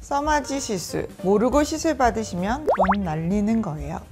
써마지 시술, 모르고 시술 받으시면 돈 날리는 거예요.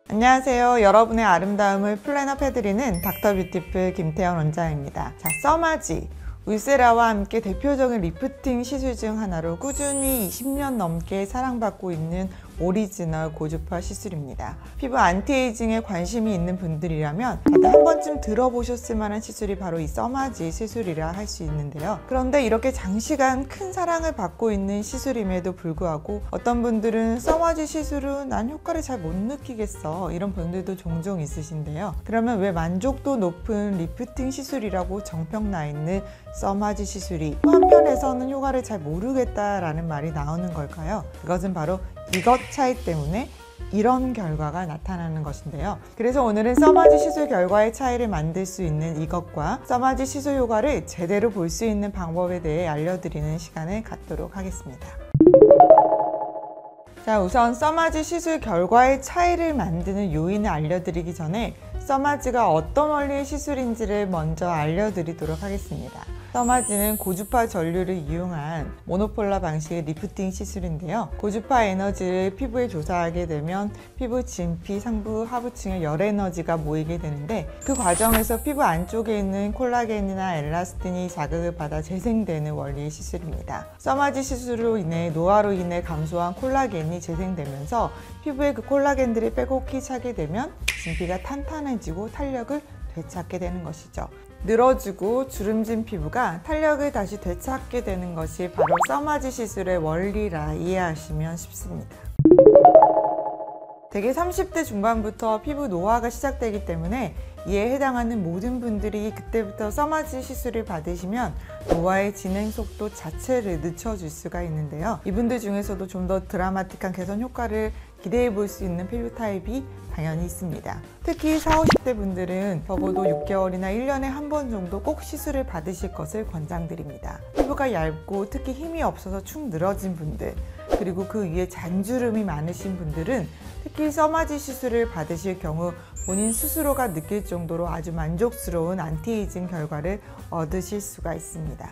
안녕하세요. 여러분의 아름다움을 플랜업 해드리는 닥터뷰티풀 김태현 원장입니다. 자, 써마지. 울세라와 함께 대표적인 리프팅 시술 중 하나로 꾸준히 20년 넘게 사랑받고 있는 오리지널 고주파 시술입니다. 피부 안티에이징에 관심이 있는 분들이라면 다들 한 번쯤 들어보셨을 만한 시술이 바로 이 써마지 시술이라 할 수 있는데요. 그런데 이렇게 장시간 큰 사랑을 받고 있는 시술임에도 불구하고 어떤 분들은 써마지 시술은 난 효과를 잘 못 느끼겠어, 이런 분들도 종종 있으신데요. 그러면 왜 만족도 높은 리프팅 시술이라고 정평 나 있는 써마지 시술이 또 한편에서는 효과를 잘 모르겠다라는 말이 나오는 걸까요? 그것은 바로 이것 차이 때문에 이런 결과가 나타나는 것인데요. 그래서 오늘은 써마지 시술 결과의 차이를 만들 수 있는 이것과 써마지 시술 효과를 제대로 볼 수 있는 방법에 대해 알려드리는 시간을 갖도록 하겠습니다. 자, 우선 써마지 시술 결과의 차이를 만드는 요인을 알려드리기 전에 써마지가 어떤 원리의 시술인지를 먼저 알려드리도록 하겠습니다. 써마지는 고주파 전류를 이용한 모노폴라 방식의 리프팅 시술인데요. 고주파 에너지를 피부에 조사하게 되면 피부 진피, 상부, 하부층에 열 에너지가 모이게 되는데 그 과정에서 피부 안쪽에 있는 콜라겐이나 엘라스틴이 자극을 받아 재생되는 원리의 시술입니다. 써마지 시술로 인해 노화로 인해 감소한 콜라겐이 재생되면서 피부에 그 콜라겐들이 빼곡히 차게 되면 진피가 탄탄해지고 탄력을 되찾게 되는 것이죠. 늘어지고 주름진 피부가 탄력을 다시 되찾게 되는 것이 바로 써마지 시술의 원리라 이해하시면 쉽습니다. 대개 30대 중반부터 피부 노화가 시작되기 때문에 이에 해당하는 모든 분들이 그때부터 써마지 시술을 받으시면 노화의 진행 속도 자체를 늦춰줄 수가 있는데요. 이분들 중에서도 좀 더 드라마틱한 개선 효과를 기대해 볼 수 있는 피부 타입이 당연히 있습니다. 특히 40, 50대 분들은 적어도 6개월이나 1년에 한 번 정도 꼭 시술을 받으실 것을 권장드립니다. 피부가 얇고 특히 힘이 없어서 축 늘어진 분들, 그리고 그 위에 잔주름이 많으신 분들은 특히 써마지 시술을 받으실 경우 본인 스스로가 느낄 정도로 아주 만족스러운 안티에이징 결과를 얻으실 수가 있습니다.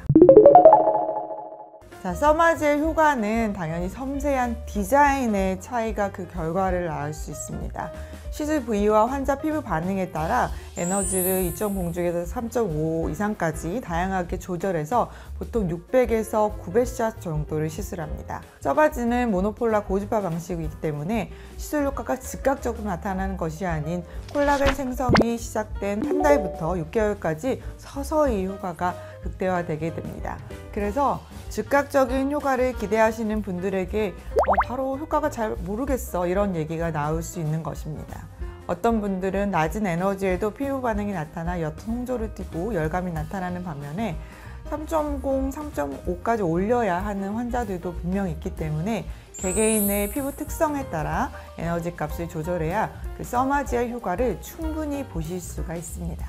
자, 써마지의 효과는 당연히 섬세한 디자인의 차이가 그 결과를 낳을 수 있습니다. 시술 부위와 환자 피부 반응에 따라 에너지를 2.0중에서 3.5 이상까지 다양하게 조절해서 보통 600에서 900샷 정도를 시술합니다. 써마지는 모노폴라 고주파 방식이기 때문에 시술 효과가 즉각적으로 나타나는 것이 아닌 콜라겐 생성이 시작된 한 달부터 6개월까지 서서히 효과가 극대화되게 됩니다. 그래서 즉각적인 효과를 기대하시는 분들에게 바로 효과가 잘 모르겠어, 이런 얘기가 나올 수 있는 것입니다. 어떤 분들은 낮은 에너지에도 피부 반응이 나타나 옅은 홍조를 띠고 열감이 나타나는 반면에 3.0, 3.5까지 올려야 하는 환자들도 분명히 있기 때문에 개개인의 피부 특성에 따라 에너지 값을 조절해야 그 써마지의 효과를 충분히 보실 수가 있습니다.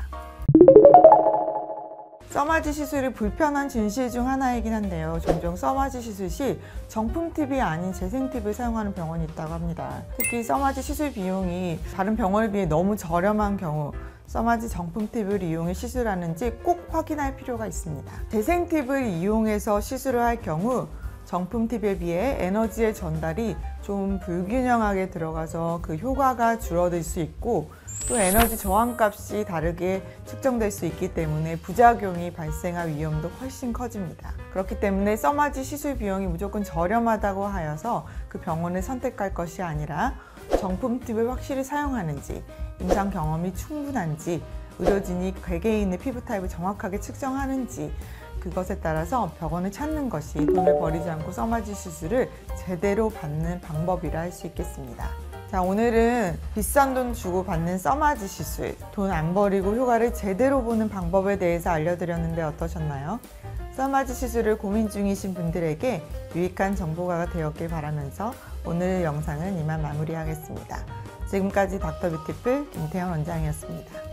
써마지 시술이 불편한 진실 중 하나이긴 한데요. 종종 써마지 시술 시 정품 팁이 아닌 재생 팁을 사용하는 병원이 있다고 합니다. 특히 써마지 시술 비용이 다른 병원에 비해 너무 저렴한 경우 써마지 정품 팁을 이용해 시술하는지 꼭 확인할 필요가 있습니다. 재생 팁을 이용해서 시술을 할 경우 정품 팁에 비해 에너지의 전달이 좀 불균형하게 들어가서 그 효과가 줄어들 수 있고 또 에너지 저항값이 다르게 측정될 수 있기 때문에 부작용이 발생할 위험도 훨씬 커집니다. 그렇기 때문에 써마지 시술 비용이 무조건 저렴하다고 하여서 그 병원을 선택할 것이 아니라 정품 팁을 확실히 사용하는지, 임상 경험이 충분한지, 의료진이 개개인의 피부 타입을 정확하게 측정하는지, 그것에 따라서 병원을 찾는 것이 돈을 버리지 않고 써마지 시술을 제대로 받는 방법이라 할 수 있겠습니다. 자, 오늘은 비싼 돈 주고 받는 써마지 시술, 돈 안 버리고 효과를 제대로 보는 방법에 대해서 알려드렸는데 어떠셨나요? 써마지 시술을 고민 중이신 분들에게 유익한 정보가 되었길 바라면서 오늘 영상은 이만 마무리하겠습니다. 지금까지 닥터뷰티풀 김태현 원장이었습니다.